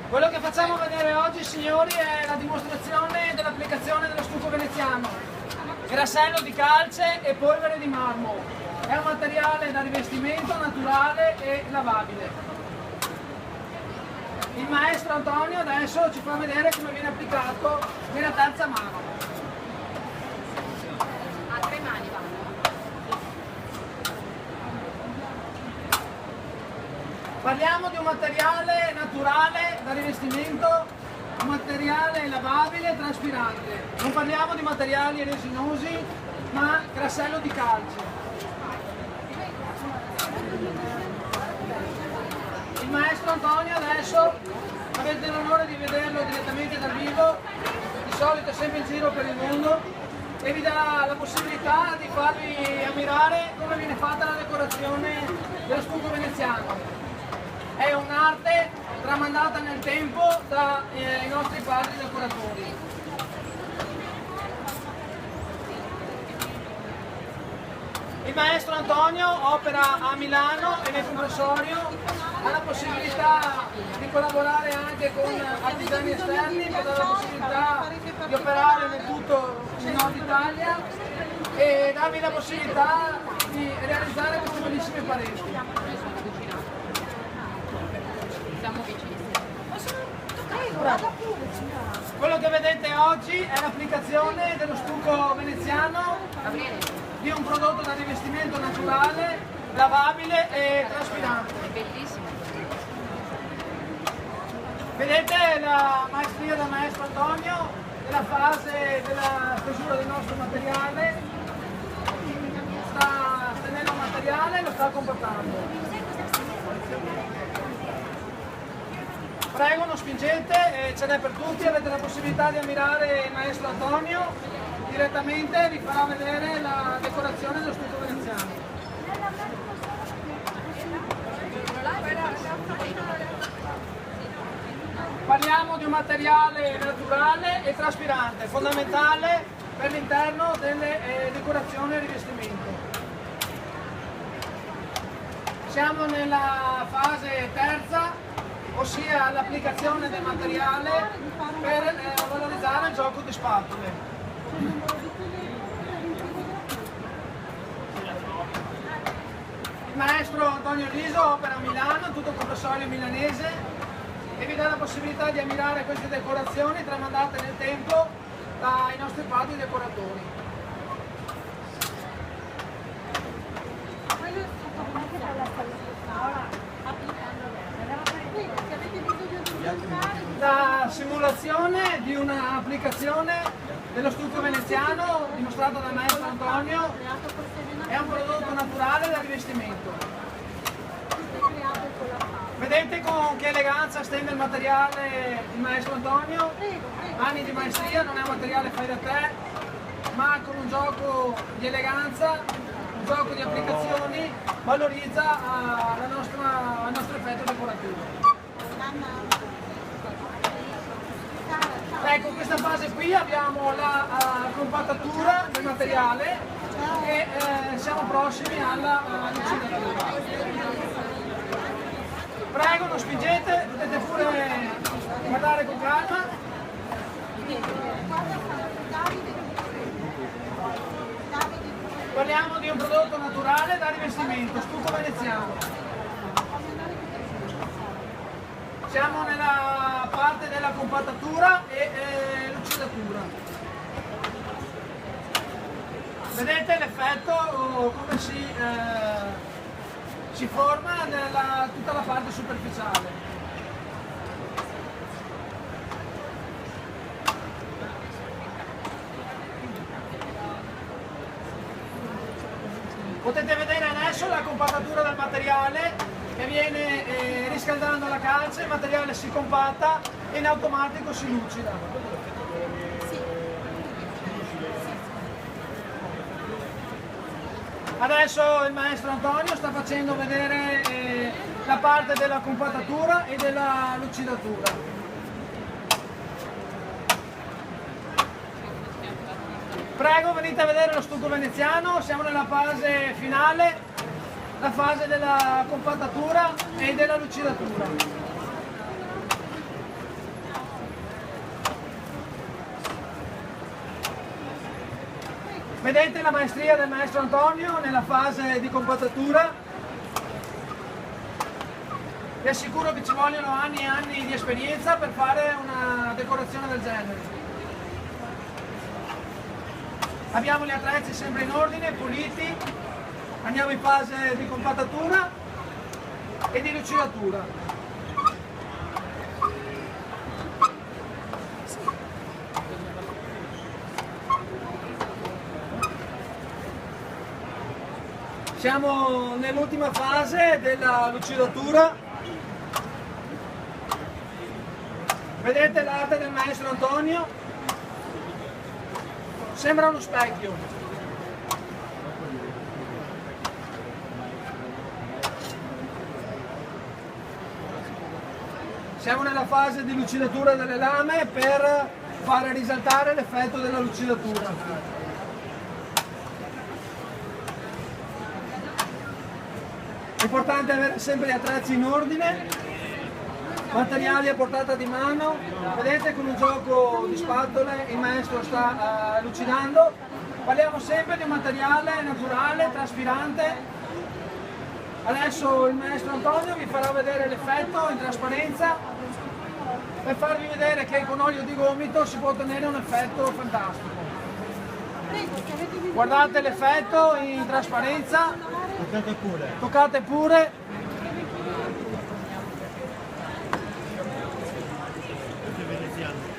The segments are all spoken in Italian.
Quello che facciamo vedere oggi, signori, è la dimostrazione dell'applicazione dello stucco veneziano. Grassello di calce e polvere di marmo. È un materiale da rivestimento naturale e lavabile. Il maestro Antonio adesso ci fa vedere come viene applicato nella terza mano. A 3 mani va. Parliamo di un materiale naturale da rivestimento, un materiale lavabile e traspirante. Non parliamo di materiali resinosi, ma grassello di calce. Il maestro Antonio adesso avete l'onore di vederlo direttamente dal vivo, di solito è sempre in giro per il mondo, e vi dà la possibilità di farvi ammirare come viene fatta la decorazione dello stucco veneziano. È un'arte tramandata nel tempo dai nostri padri decoratori. Il maestro Antonio opera a Milano e nel comprensorio, ha la possibilità di collaborare anche con artigiani esterni, che dà la possibilità di operare nel tutto il nord Italia e darvi la possibilità di realizzare queste bellissime pareti. Siamo vicini. Quello che vedete oggi è l'applicazione dello stucco veneziano di un prodotto da rivestimento naturale, lavabile e traspirante. Bellissimo. Vedete la maestria del maestro Antonio nella fase della stesura del nostro materiale, sta tenendo il materiale e lo sta compattando. Prego, non spingete, ce n'è per tutti, avete la possibilità di ammirare il maestro Antonio direttamente, vi farà vedere la decorazione dello stucco veneziano. Parliamo di un materiale naturale e traspirante, fondamentale per l'interno delle decorazioni e rivestimento. Siamo nella fase terza, ossia l'applicazione del materiale per valorizzare il gioco di spatole. Il maestro Antonio Riso opera a Milano, tutto il comprensorio milanese, e vi dà la possibilità di ammirare queste decorazioni tramandate nel tempo dai nostri padri decoratori. La simulazione di un'applicazione dello stucco veneziano dimostrato dal maestro Antonio è un prodotto naturale da rivestimento. Vedete con che eleganza stende il materiale il maestro Antonio? Anni di maestria, non è un materiale fai da te, ma con un gioco di eleganza, un gioco di applicazioni, valorizza il nostro effetto decorativo. Ecco, in questa fase qui abbiamo la compattatura del materiale e siamo prossimi alla lucidatura. Prego, non spingete, potete pure guardare con calma. Parliamo di un prodotto naturale da rivestimento, stucco veneziano. Siamo nella parte della compattatura e lucidatura. Vedete l'effetto come si forma nella tutta la parte superficiale. Potete vedere adesso la compattatura del materiale che viene riscaldando la calce, il materiale si compatta e in automatico si lucida. Adesso il maestro Antonio sta facendo vedere la parte della compattatura e della lucidatura. Prego, venite a vedere lo stucco veneziano, siamo nella fase finale, la fase della compattatura e della lucidatura. Vedete la maestria del maestro Antonio nella fase di compattatura. Vi assicuro che ci vogliono anni e anni di esperienza per fare una decorazione del genere. Abbiamo gli attrezzi sempre in ordine, puliti, andiamo in fase di compattatura e di lucidatura. Siamo nell'ultima fase della lucidatura. Vedete l'arte del maestro Antonio? Sembra uno specchio. Siamo nella fase di lucidatura delle lame per fare risaltare l'effetto della lucidatura. È importante avere sempre gli attrezzi in ordine, materiali a portata di mano. Vedete, con un gioco di spatole il maestro sta lucidando. Parliamo sempre di un materiale naturale, traspirante. Adesso il maestro Antonio vi farà vedere l'effetto in trasparenza per farvi vedere che con olio di gomito si può ottenere un effetto fantastico. Guardate l'effetto in trasparenza. Toccate pure. Toccate pure.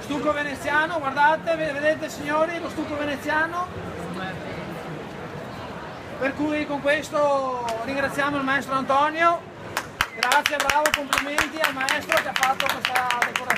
Stucco veneziano, guardate, vedete signori, lo stucco veneziano. Per cui con questo ringraziamo il maestro Antonio. Grazie, bravo, complimenti al maestro che ha fatto questa decorazione.